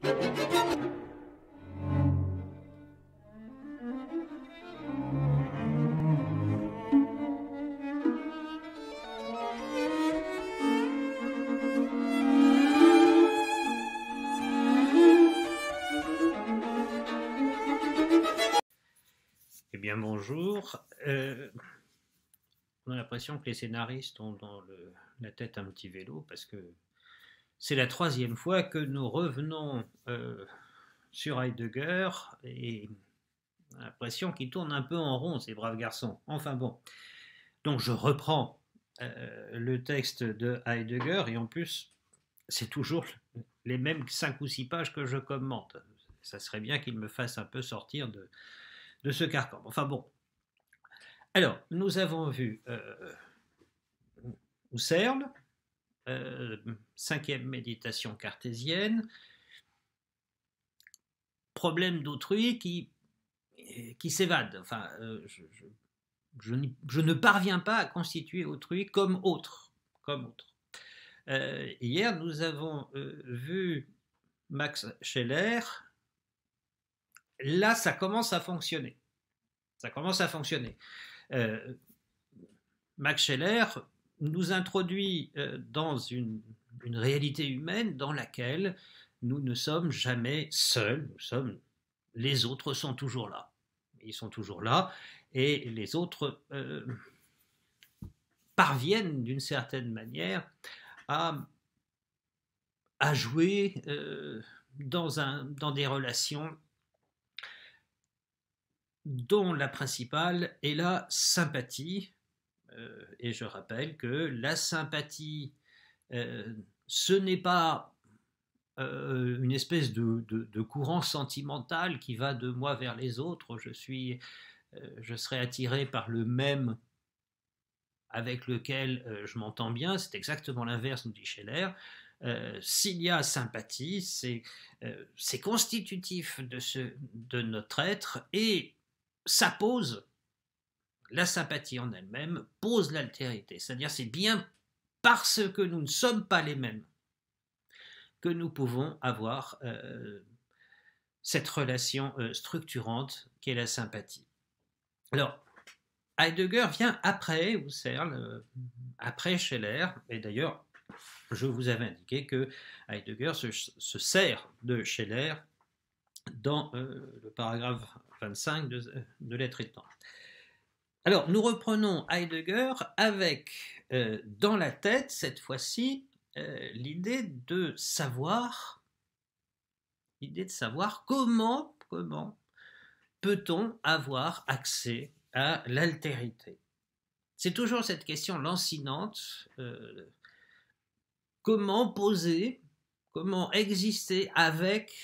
Eh bien bonjour. On a l'impression que les scénaristes ont dans la tête un petit vélo parce que c'est la troisième fois que nous revenons sur Heidegger et on a l'impression qu'ils tournent un peu en rond, ces braves garçons. Enfin bon. Donc je reprends le texte de Heidegger et en plus c'est toujours les mêmes 5 ou 6 pages que je commente. Ça serait bien qu'il me fasse un peu sortir de ce carcan. Enfin bon. Alors, nous avons vu Husserl, cinquième méditation cartésienne, problème d'autrui qui s'évade. Enfin, je ne parviens pas à constituer autrui comme autre. Hier, nous avons vu Max Scheler. Là, ça commence à fonctionner. Max Scheler nous introduit dans une réalité humaine dans laquelle nous ne sommes jamais seuls, les autres sont toujours là. Ils sont toujours là et les autres parviennent d'une certaine manière à jouer dans des relations dont la principale est la sympathie. Et je rappelle que la sympathie, ce n'est pas une espèce de courant sentimental qui va de moi vers les autres. Je serai attiré par le même avec lequel je m'entends bien. C'est exactement l'inverse, nous dit Scheler. S'il y a sympathie, c'est constitutif de notre être et ça pose, la sympathie en elle-même pose l'altérité. C'est-à-dire c'est bien parce que nous ne sommes pas les mêmes que nous pouvons avoir cette relation structurante qu'est la sympathie. Alors, Heidegger vient après Husserl, après Scheler, et d'ailleurs, je vous avais indiqué que Heidegger se sert de Scheler dans le paragraphe 25 de L'être et le temps. Alors, nous reprenons Heidegger avec, dans la tête, cette fois-ci, l'idée de savoir comment peut-on avoir accès à l'altérité. C'est toujours cette question lancinante, comment exister avec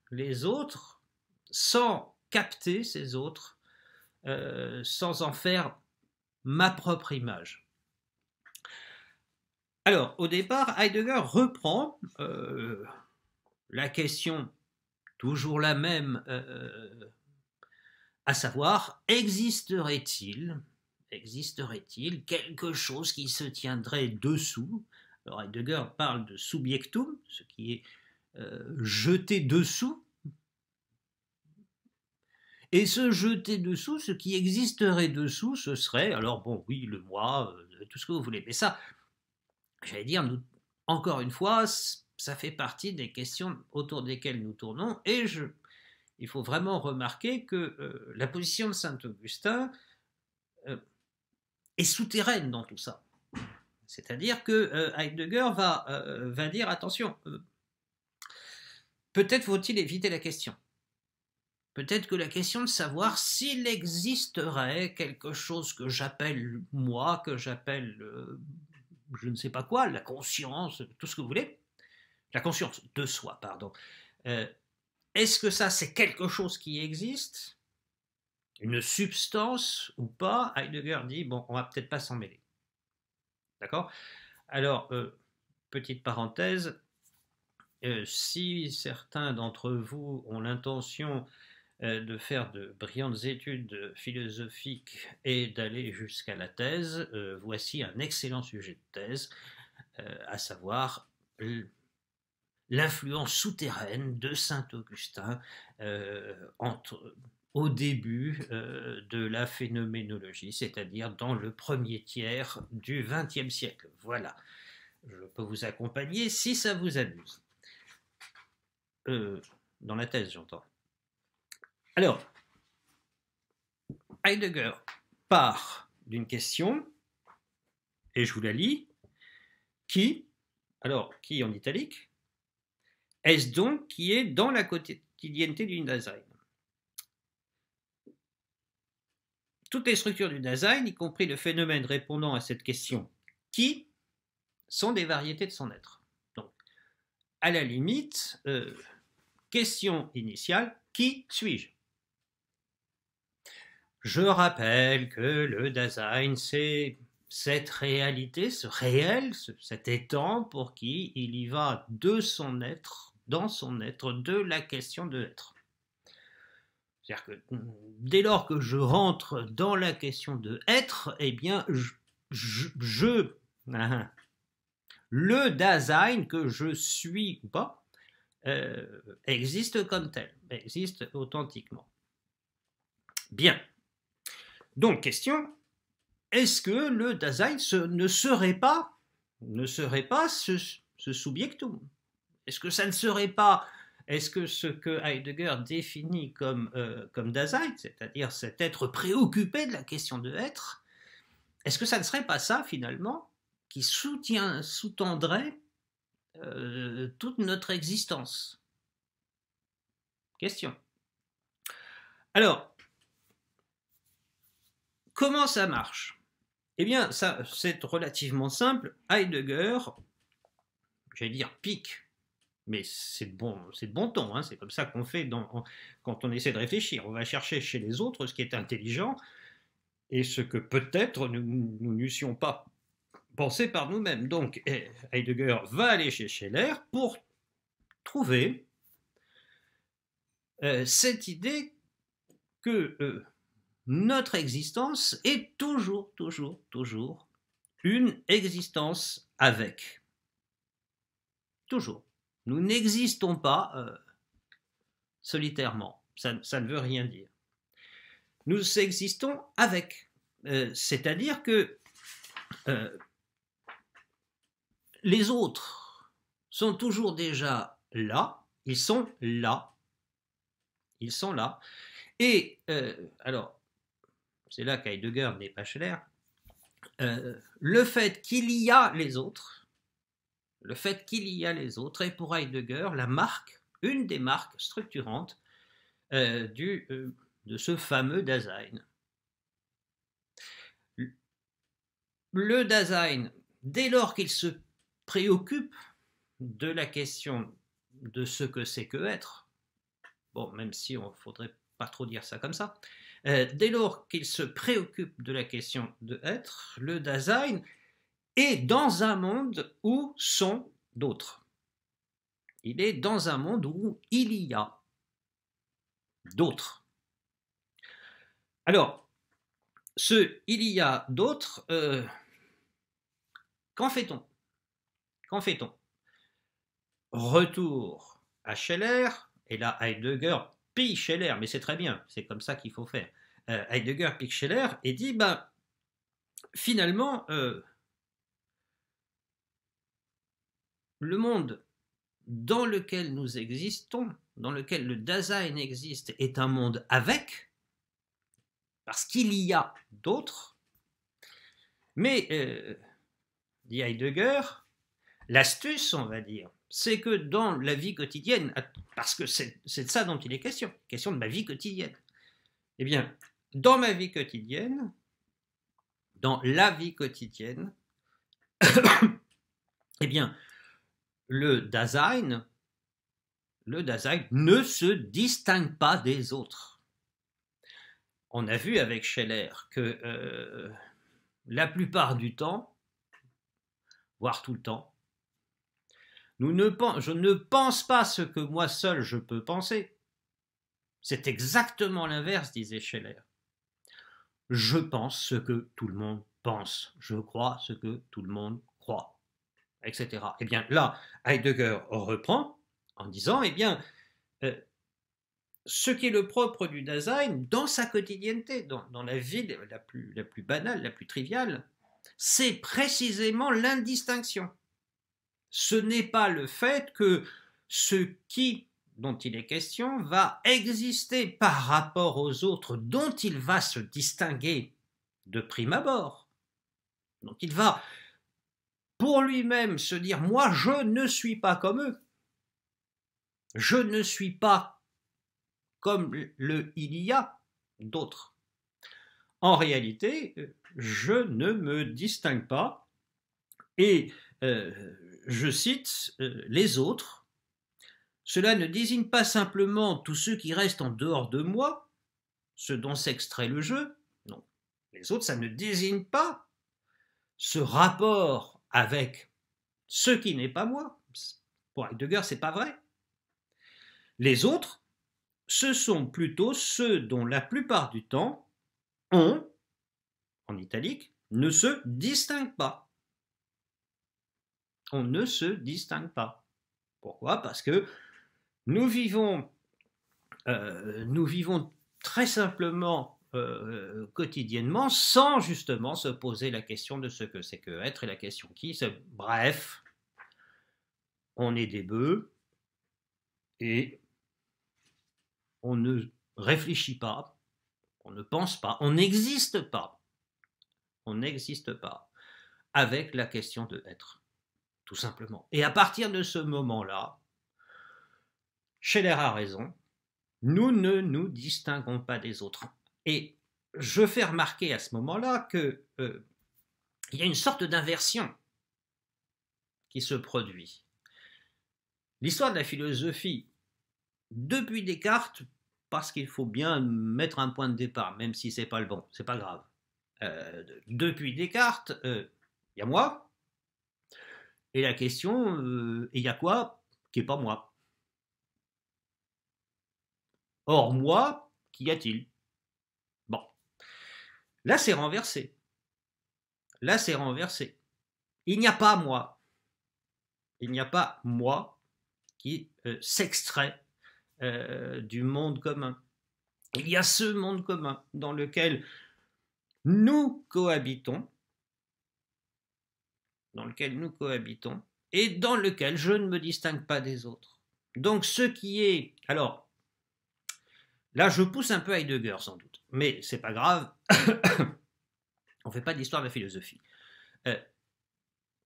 les autres sans capter ces autres, sans en faire ma propre image. Alors, au départ, Heidegger reprend la question toujours la même, à savoir, existerait-il quelque chose qui se tiendrait dessous? Alors Heidegger parle de subjectum, ce qui est jeté dessous, et ce jeté dessous, ce qui existerait dessous, ce serait, alors bon, oui, le moi, tout ce que vous voulez, mais ça, j'allais dire, encore une fois, ça fait partie des questions autour desquelles nous tournons, et il faut vraiment remarquer que la position de Saint-Augustin est souterraine dans tout ça. C'est-à-dire que Heidegger va dire, attention, peut-être faut-il éviter la question. Peut-être que la question de savoir s'il existerait quelque chose que j'appelle moi, que j'appelle je ne sais pas quoi, la conscience, tout ce que vous voulez, la conscience de soi, pardon. Est-ce que ça, c'est quelque chose qui existe, une substance ou pas? Heidegger dit, bon, on va peut-être pas s'en mêler. D'accord? Alors, petite parenthèse, si certains d'entre vous ont l'intention de faire de brillantes études philosophiques et d'aller jusqu'à la thèse, voici un excellent sujet de thèse, à savoir l'influence souterraine de Saint-Augustin au début de la phénoménologie, c'est-à-dire dans le premier tiers du XXe siècle. Voilà, je peux vous accompagner si ça vous amuse. Dans la thèse, j'entends. Alors, Heidegger part d'une question, et je vous la lis. Qui, alors qui en italique, est-ce donc qui est dans la quotidienneté du Dasein? Toutes les structures du Dasein, y compris le phénomène répondant à cette question qui, sont des variétés de son être. Donc, à la limite, question initiale, qui suis-je? Je rappelle que le Dasein, c'est cette réalité, ce réel, cet étant pour qui il y va de son être, dans son être, de la question de l'être. C'est-à-dire que dès lors que je rentre dans la question de être, eh bien, le Dasein que je suis ou pas existe comme tel, existe authentiquement. Bien. Donc, question, est-ce que le Dasein ne serait pas ce subjectum? Est-ce que ça ne serait pas, est-ce que ce que Heidegger définit comme Dasein, c'est-à-dire cet être préoccupé de la question de être, est-ce que ça ne serait pas ça finalement qui sous-tendrait toute notre existence? Question. Alors, comment ça marche? Eh bien, ça, c'est relativement simple. Heidegger, j'allais dire pique, mais c'est de bon ton, hein, c'est comme ça qu'on fait quand on essaie de réfléchir. On va chercher chez les autres ce qui est intelligent et ce que peut-être nous n'eussions pas pensé par nous-mêmes. Donc, Heidegger va aller chez Scheler pour trouver cette idée que notre existence est toujours une existence avec. Toujours. Nous n'existons pas solitairement. Ça ne veut rien dire. Nous existons avec. C'est-à-dire que les autres sont toujours déjà là. Ils sont là. Ils sont là. Et alors, c'est là qu'Heidegger n'est pas Scheler, le fait qu'il y a les autres, est pour Heidegger la marque, une des marques structurantes de ce fameux Dasein. Le Dasein, dès lors qu'il se préoccupe de la question de ce que c'est que être, bon, même si on ne faudrait pas trop dire ça comme ça, dès lors qu'il se préoccupe de la question de être, le Dasein est dans un monde où sont d'autres. Il est dans un monde où il y a d'autres. Alors, il y a d'autres, qu'en fait-on? Retour à Scheler, et là Heidegger pille Scheler, mais c'est très bien, c'est comme ça qu'il faut faire. Heidegger pique Scheler et dit, finalement, le monde dans lequel nous existons, dans lequel le Dasein existe, est un monde avec, parce qu'il y a d'autres, mais, dit Heidegger, l'astuce, on va dire, c'est que dans la vie quotidienne, parce que c'est de ça dont il est question de ma vie quotidienne, eh bien, dans ma vie quotidienne, dans la vie quotidienne, eh bien, le Dasein ne se distingue pas des autres. On a vu avec Scheler que la plupart du temps, voire tout le temps, je ne pense pas ce que moi seul je peux penser. C'est exactement l'inverse, disait Scheler. Je pense ce que tout le monde pense. Je crois ce que tout le monde croit, etc. Eh bien là, Heidegger reprend en disant, eh bien, ce qui est le propre du Dasein, dans sa quotidienneté, dans la vie la plus banale, la plus triviale, c'est précisément l'indistinction. Ce n'est pas le fait que ce qui dont il est question va exister par rapport aux autres, dont il va se distinguer de prime abord, dont il va pour lui-même se dire « moi je ne suis pas comme eux, je ne suis pas comme le il y a d'autres ». En réalité, je ne me distingue pas et je cite les autres. Cela ne désigne pas simplement tous ceux qui restent en dehors de moi, ceux dont s'extrait le jeu. Non, les autres, ça ne désigne pas ce rapport avec ce qui n'est pas moi. Pour Heidegger, c'est pas vrai. Les autres, ce sont plutôt ceux dont la plupart du temps, on, en italique, ne se distingue pas. On ne se distingue pas. Pourquoi? Parce que nous vivons très simplement quotidiennement sans justement se poser la question de ce que c'est que être et la question qui. Bref, on est des bœufs et on ne réfléchit pas, on ne pense pas, on n'existe pas. On n'existe pas avec la question de être, tout simplement. Et à partir de ce moment-là, Scheller a raison, nous ne nous distinguons pas des autres. Et je fais remarquer à ce moment-là qu'il y a une sorte d'inversion qui se produit. L'histoire de la philosophie, depuis Descartes, parce qu'il faut bien mettre un point de départ, même si c'est pas le bon, c'est pas grave. Depuis Descartes, il y a moi, et la question, il y a quoi qui n'est pas moi? Or, moi, qu'y a-t-il? Bon. Là, c'est renversé. Là, c'est renversé. Il n'y a pas moi. Il n'y a pas moi qui s'extrait du monde commun. Il y a ce monde commun dans lequel nous cohabitons, et dans lequel je ne me distingue pas des autres. Donc ce qui est... Alors, là je pousse un peu Heidegger sans doute, mais c'est pas grave, on ne fait pas d'histoire de la philosophie. Vous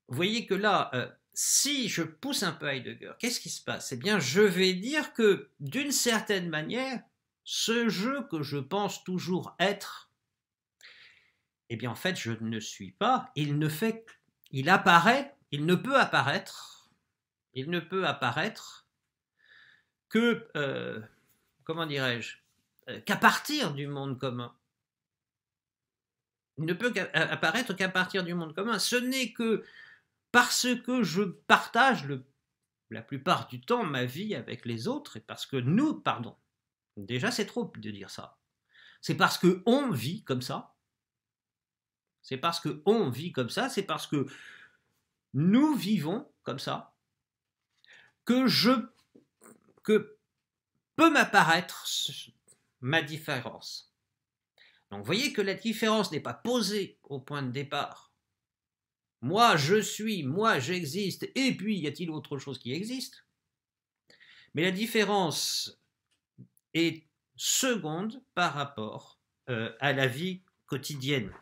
voyez que là, si je pousse un peu Heidegger, qu'est-ce qui se passe? Eh bien, je vais dire que, d'une certaine manière, ce je que je pense toujours être, eh bien, en fait, je ne suis pas. Il ne peut apparaître que, comment dirais-je, qu'à partir du monde commun. Il ne peut apparaître qu'à partir du monde commun. Ce n'est que parce que je partage la plupart du temps ma vie avec les autres, et parce que déjà c'est trop de dire ça, c'est parce qu'on vit comme ça, c'est parce que nous vivons comme ça, que peut m'apparaître ma différence. Donc vous voyez que la différence n'est pas posée au point de départ. Moi, je suis, moi, j'existe, et puis y a-t-il autre chose qui existe? Mais la différence est seconde par rapport à la vie quotidienne.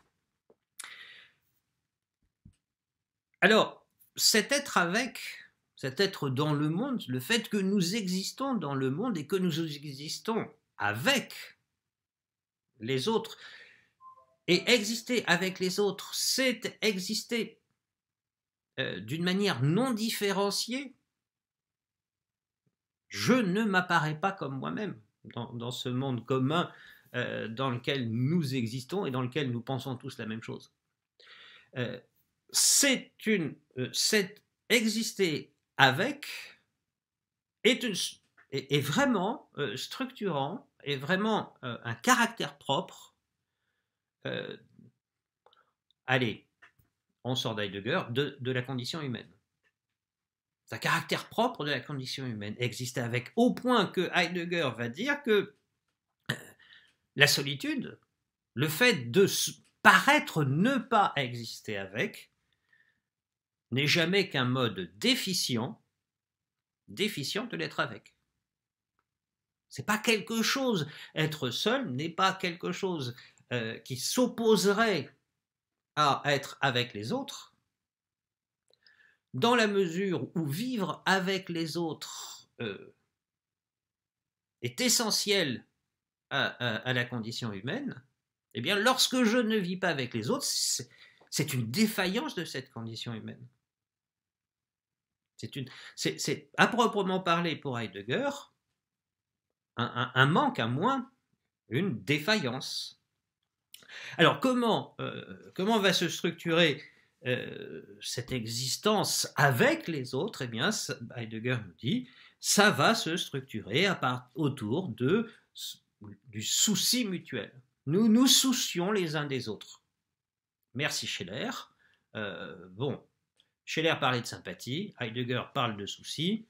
Alors, cet être dans le monde, le fait que nous existons dans le monde et que nous existons avec les autres, et exister avec les autres, c'est exister d'une manière non différenciée. Je ne m'apparais pas comme moi-même dans ce monde commun dans lequel nous existons et dans lequel nous pensons tous la même chose. C'est exister avec est vraiment structurant, est vraiment un caractère propre. Allez, on sort d'Heidegger, de la condition humaine. c'est un caractère propre de la condition humaine, exister avec, au point que Heidegger va dire que la solitude, le fait de paraître ne pas exister avec, n'est jamais qu'un mode déficient de l'être avec. C'est pas quelque chose, être seul n'est pas quelque chose qui s'opposerait à être avec les autres, dans la mesure où vivre avec les autres est essentiel à la condition humaine. Eh bien, lorsque je ne vis pas avec les autres, c'est une défaillance de cette condition humaine. C'est à proprement parler pour Heidegger un manque, un moins, une défaillance. Alors comment va se structurer cette existence avec les autres? Eh bien, Heidegger nous dit, ça va se structurer autour du souci mutuel. Nous nous soucions les uns des autres. Merci Scheler. Scheler parlait de sympathie, Heidegger parle de souci,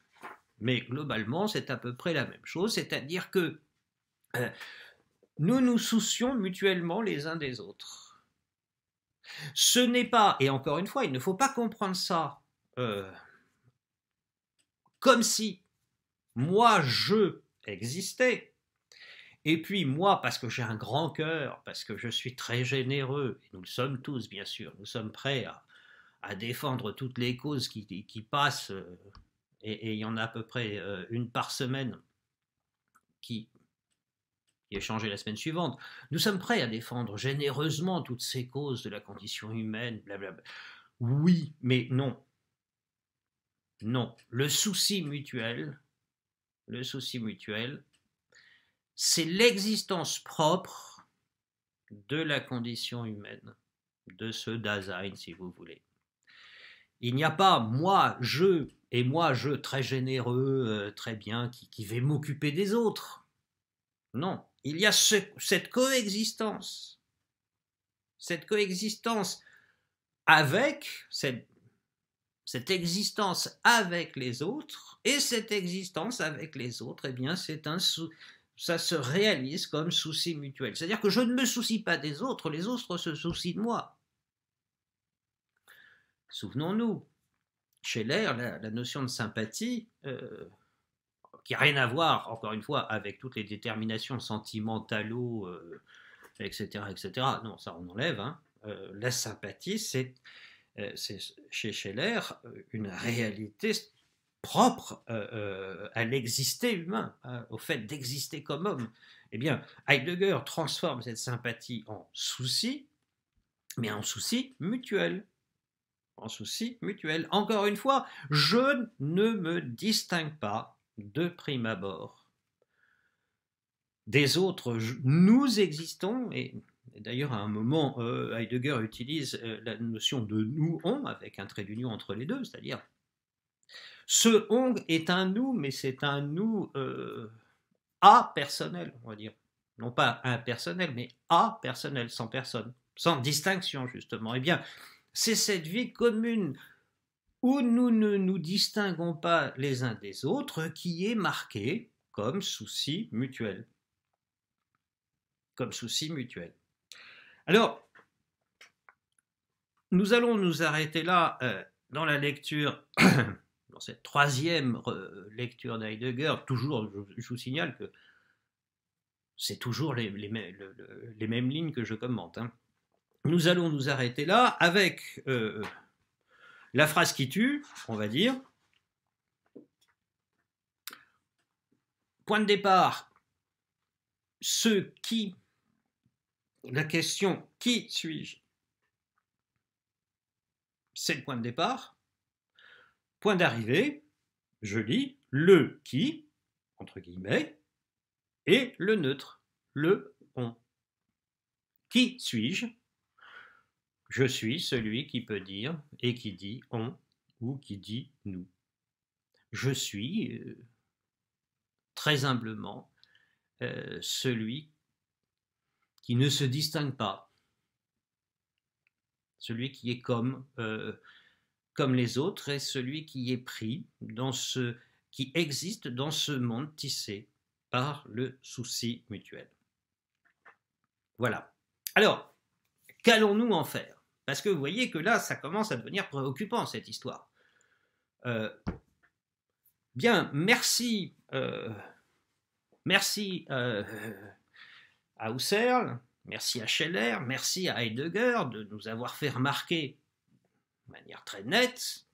mais globalement c'est à peu près la même chose, c'est-à-dire que nous nous soucions mutuellement les uns des autres. Ce n'est pas, et encore une fois, il ne faut pas comprendre ça comme si moi je existais, et puis moi, parce que j'ai un grand cœur, parce que je suis très généreux, et nous le sommes tous bien sûr, nous sommes prêts à défendre toutes les causes qui passent, et il y en a à peu près une par semaine qui est changée la semaine suivante. Nous sommes prêts à défendre généreusement toutes ces causes de la condition humaine, blablabla. Oui, mais non. Non. Le souci mutuel, c'est l'existence propre de la condition humaine, de ce Dasein, si vous voulez. Il n'y a pas moi, je, et moi, je, très généreux, très bien, qui vais m'occuper des autres. Non, il y a cette coexistence avec, cette existence avec les autres, et cette existence avec les autres, eh bien, ça se réalise comme souci mutuel. C'est-à-dire que je ne me soucie pas des autres, les autres se soucient de moi. Souvenons-nous, Scheler, la notion de sympathie, qui n'a rien à voir, encore une fois, avec toutes les déterminations sentimentalo, etc., etc. Non, ça on enlève. Hein. La sympathie, c'est chez Scheler une réalité propre à l'exister humain, au fait d'exister comme homme. Eh bien, Heidegger transforme cette sympathie en souci, mais en souci mutuel. En souci mutuel. Encore une fois, je ne me distingue pas de prime abord des autres. Nous existons, et d'ailleurs à un moment Heidegger utilise la notion de nous-on avec un trait d'union entre les deux, c'est-à-dire ce on est un nous, mais c'est un nous apersonnel, on va dire. Non pas impersonnel, mais apersonnel, sans personne, sans distinction justement. Eh bien, c'est cette vie commune où nous ne nous distinguons pas les uns des autres qui est marquée comme souci mutuel. Comme souci mutuel. Alors, nous allons nous arrêter là dans la lecture, dans cette troisième lecture d'Heidegger. Toujours, je vous signale que c'est toujours les mêmes lignes que je commente. Hein. Nous allons nous arrêter là avec la phrase qui tue, on va dire. Point de départ, la question qui suis-je, c'est le point de départ. Point d'arrivée, je lis le qui, entre guillemets, et le neutre, le on. Qui suis-je? Je suis celui qui peut dire et qui dit on ou qui dit nous. Je suis très humblement celui qui ne se distingue pas, celui qui est comme comme les autres est celui qui est pris qui existe dans ce monde tissé par le souci mutuel. Voilà. Alors, qu'allons-nous en faire? Parce que vous voyez que là, ça commence à devenir préoccupant, cette histoire. Bien, merci à Husserl, merci à Scheller, merci à Heidegger de nous avoir fait remarquer de manière très nette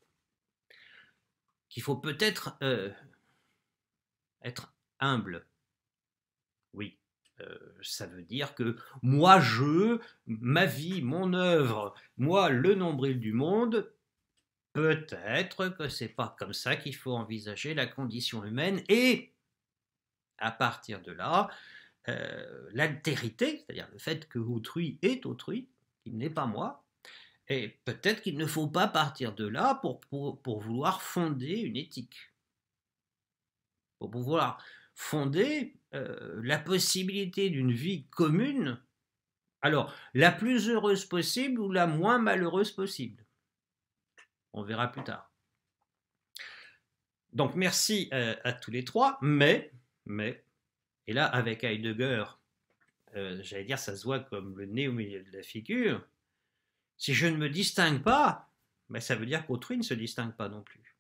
qu'il faut peut-être être humble. Oui, ça veut dire que moi, ma vie, mon œuvre, moi, le nombril du monde, peut-être que c'est pas comme ça qu'il faut envisager la condition humaine, et à partir de là, l'altérité, c'est-à-dire le fait que autrui est autrui, qu'il n'est pas moi, et peut-être qu'il ne faut pas partir de là pour vouloir fonder une éthique, pour pouvoir fonder la possibilité d'une vie commune, alors la plus heureuse possible ou la moins malheureuse possible. On verra plus tard. Donc merci à tous les trois, mais, et là avec Heidegger, j'allais dire ça se voit comme le nez au milieu de la figure, si je ne me distingue pas, ben ça veut dire qu'autrui ne se distingue pas non plus.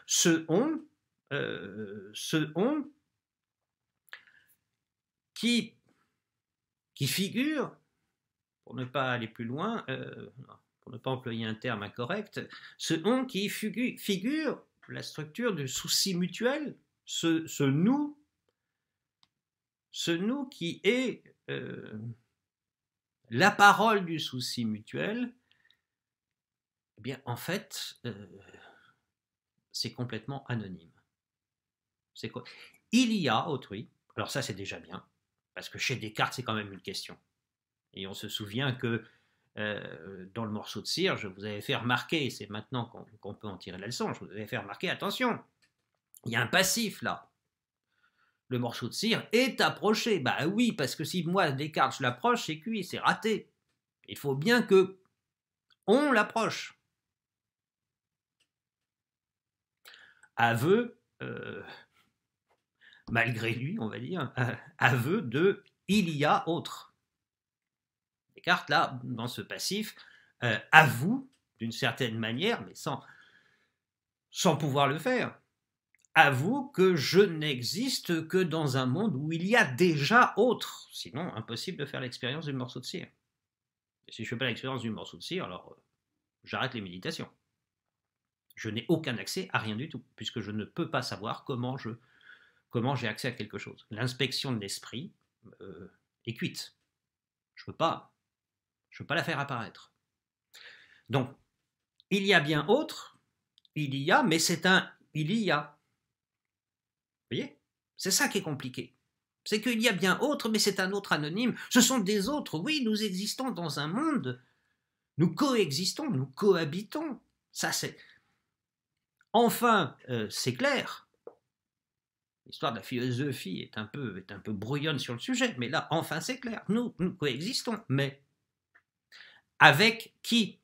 Ce on qui figure, pour ne pas aller plus loin, pour ne pas employer un terme incorrect, ce on qui figure la structure du souci mutuel, ce nous qui est la parole du souci mutuel, eh bien en fait, c'est complètement anonyme. C'est quoi? Il y a autrui, alors ça c'est déjà bien, parce que chez Descartes c'est quand même une question. Et on se souvient que dans le morceau de cire, je vous avais fait remarquer, c'est maintenant qu'on peut en tirer la leçon, je vous avais fait remarquer, attention, il y a un passif là. Le morceau de cire est approché. Bah oui, parce que si moi, Descartes, je l'approche, c'est cuit, c'est raté. Il faut bien que on l'approche. Aveu, malgré lui, on va dire, aveu de il y a autre. Descartes, là, dans ce passif, avoue, d'une certaine manière, mais sans pouvoir le faire, avoue que je n'existe que dans un monde où il y a déjà autre. Sinon, impossible de faire l'expérience du morceau de cire. Et si je ne fais pas l'expérience du morceau de cire, alors j'arrête les méditations. Je n'ai aucun accès à rien du tout, puisque je ne peux pas savoir comment j'ai accès à quelque chose. L'inspection de l'esprit est cuite. Je ne peux pas la faire apparaître. Donc, il y a bien autre, il y a, mais c'est un il y a. Vous voyez? C'est ça qui est compliqué. C'est qu'il y a bien autre, mais c'est un autre anonyme. Ce sont des autres. Oui, nous existons dans un monde. Nous coexistons, nous cohabitons. Ça, c'est... Enfin, c'est clair. L'histoire de la philosophie est un peu brouillonne sur le sujet, mais là, enfin, c'est clair. Nous coexistons, mais avec qui?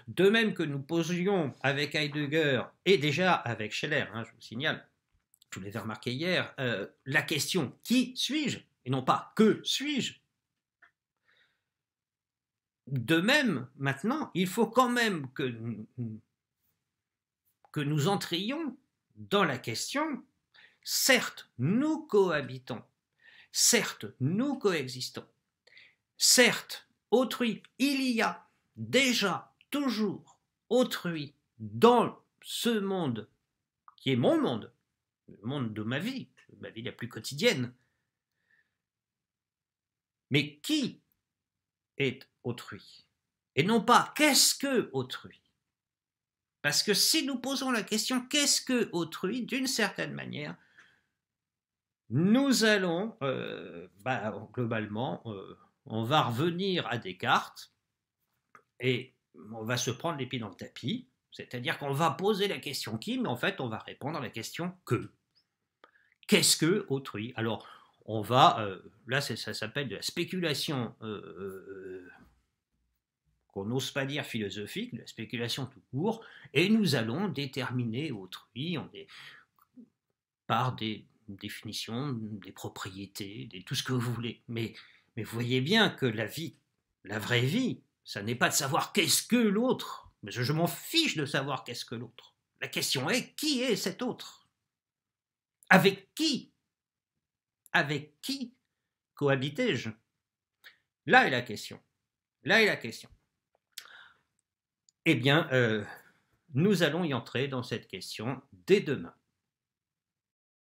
De même que nous posions avec Heidegger, et déjà avec Scheller, je vous signale, je vous l'ai fait remarquer hier, la question « qui suis-je » et non pas « que suis-je ». De même, maintenant, il faut quand même que nous entrions dans la question, certes, nous cohabitons, certes, nous coexistons, certes, autrui, il y a déjà, toujours, autrui dans ce monde qui est mon monde, le monde de ma vie la plus quotidienne. Mais qui est autrui? Et non pas qu'est-ce que autrui? Parce que si nous posons la question qu'est-ce que autrui, d'une certaine manière, nous allons, globalement, on va revenir à Descartes et on va se prendre les pieds dans le tapis, c'est-à-dire qu'on va poser la question qui, mais en fait on va répondre à la question que. Qu'est-ce que autrui? Alors, on va, là ça s'appelle de la spéculation qu'on n'ose pas dire philosophique, la spéculation tout court, et nous allons déterminer autrui par des définitions, des propriétés, tout ce que vous voulez. Mais vous voyez bien que la vie, la vraie vie, ça n'est pas de savoir qu'est-ce que l'autre. Mais je m'en fiche de savoir qu'est-ce que l'autre. La question est, qui est cet autre? Avec qui? Avec qui cohabiter-je? Là est la question. Là est la question. Eh bien, nous allons y entrer dans cette question dès demain.